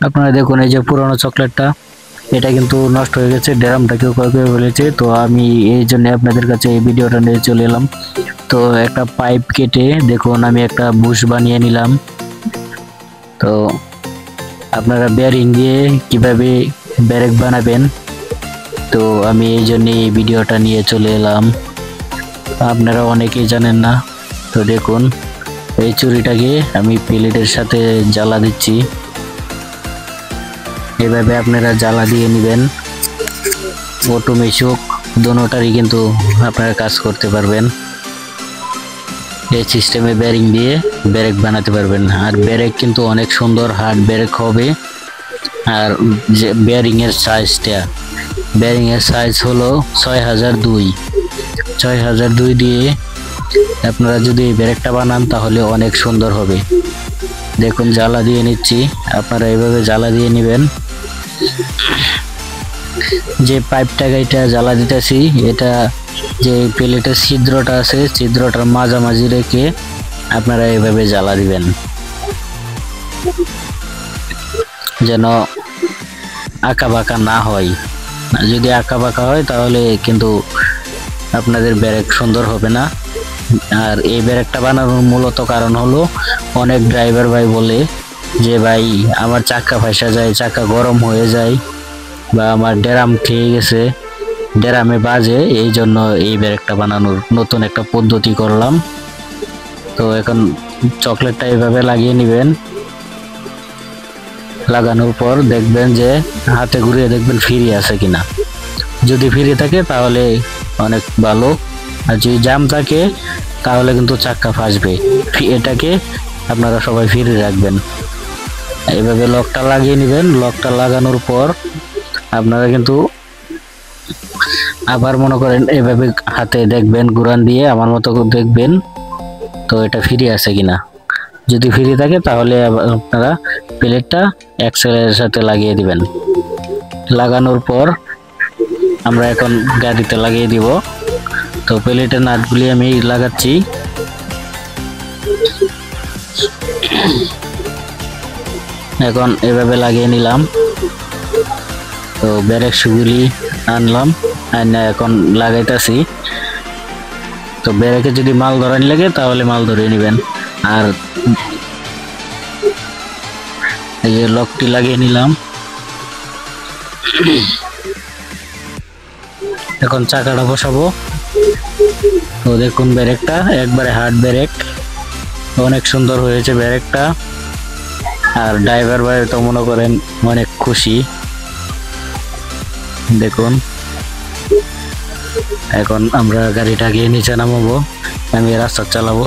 আপনারা দেখুন এই যে পুরনো চকলেটটা, এটা কিন্তু নষ্ট হয়ে গেছে, ড্রামটা কেউ ক্ষয় করে ফেলেছে। তো আমি এই জন্য আপনাদের কাছে এই ভিডিওটা নিয়ে চলে এলাম। তো একটা পাইপ কেটে দেখুন আমি একটা বুশ বানিয়ে নিলাম। তো আপনারা বেয়ারিং দিয়ে কিভাবে ব্রেক বানাবেন, তো আমি এই জন্য এই ভিডিওটা নিয়ে চলে এলাম। আপনারা অনেকেই জানেন না। তো দেখুন এই চুরিটাকে আমি প্লেটের সাথে জ্বালা দিচ্ছি। এভাবে আপনারা জ্বালা দিয়ে নেবেন। অটোমেশিক দোনোটারই কিন্তু আপনারা কাজ করতে পারবেন। এই সিস্টেমে বেয়ারিং দিয়ে ব্রেক বানাতে পারবেন। আর ব্রেক কিন্তু অনেক সুন্দর হার্ড ব্রেক হবে। আর যে বেয়ারিং এর সাইজ হলো 6002 দিয়ে আপনারা যদি এই ব্রেকটা বানান তাহলে অনেক সুন্দর হবে। দেখুন জ্বালা দিয়ে নিচ্ছি, আপনারা এইভাবে জ্বালা দিয়ে নেবেন। যে পাইপটা গাইটা জ্বালা দিতেছি, এটা যে প্লেটের ছিদ্রটা আছে, ছিদ্রটার মাঝামাঝি রেখে আপনারা এইভাবে জ্বালা দিবেন, যেন আঁকা বাঁকা না হয়। যদি আঁকা বাঁকা হয় তাহলে কিন্তু আপনাদের ব্রেক সুন্দর হবে না। আর এই ব্রেকটা বানানোর মূলত কারণ হলো, অনেক ড্রাইভার ভাই বলে যে ভাই আমার চাকা ফাঁসা যায়, চাকা গরম হয়ে যায়, বা আমার ড্রাম খেয়ে গেছে, ড্রামে বাজে, এই জন্য এই ব্রেকটা বানানোর নতুন একটা পদ্ধতি করলাম। তো এখন চকলেটটা এইভাবে লাগিয়ে নেবেন। লাগানোর পর দেখবেন যে হাতে ঘুরিয়ে দেখবেন ফ্রি আছে কিনা। যদি ফ্রি থাকে তাহলে অনেক ভালো, আর যদি জাম থাকে তাহলে কিন্তু চাক্কা ফাঁসবে। এটাকে আপনারা সবাই ফ্রি রাখবেন। এইভাবে লকটা লাগিয়ে নেবেন। লকটা লাগানোর পর আপনারা কিন্তু আবার মনে করেন এভাবে হাতে দেখবেন, ঘুরান দিয়ে আমার মতো দেখবেন তো এটা ফ্রি আছে কিনা। যদি ফ্রি থাকে তাহলে আপনারা প্লেটটা অ্যাক্সেলের সাথে লাগিয়ে দিবেন। লাগানোর পর আমরা এখন গাড়িতে লাগিয়ে দিব। তো প্লেটের নাটগুলি আমি লাগাচ্ছি। এখন এভাবে লাগিয়ে নিলাম। তো ব্রেক শুগুলি আনলাম, এখন লাগাইতেছি। তো ব্রেকে যদি মাল ধরানি লাগে তাহলে মাল ধরে নেবেন। আর এই যে লকটি লাগিয়ে নিলাম। এখন চাকাটা বসাবো। তো দেখুন ব্রেকটা একবারে হার্ড ব্রেক, অনেক সুন্দর হয়েছে ব্রেকটা। আর ড্রাইভার ভাই তো মনে করেন অনেক খুশি। দেখুন এখন আমরা গাড়িটাকে নিচে নামাবো, আমি রাস্তা চালাবো।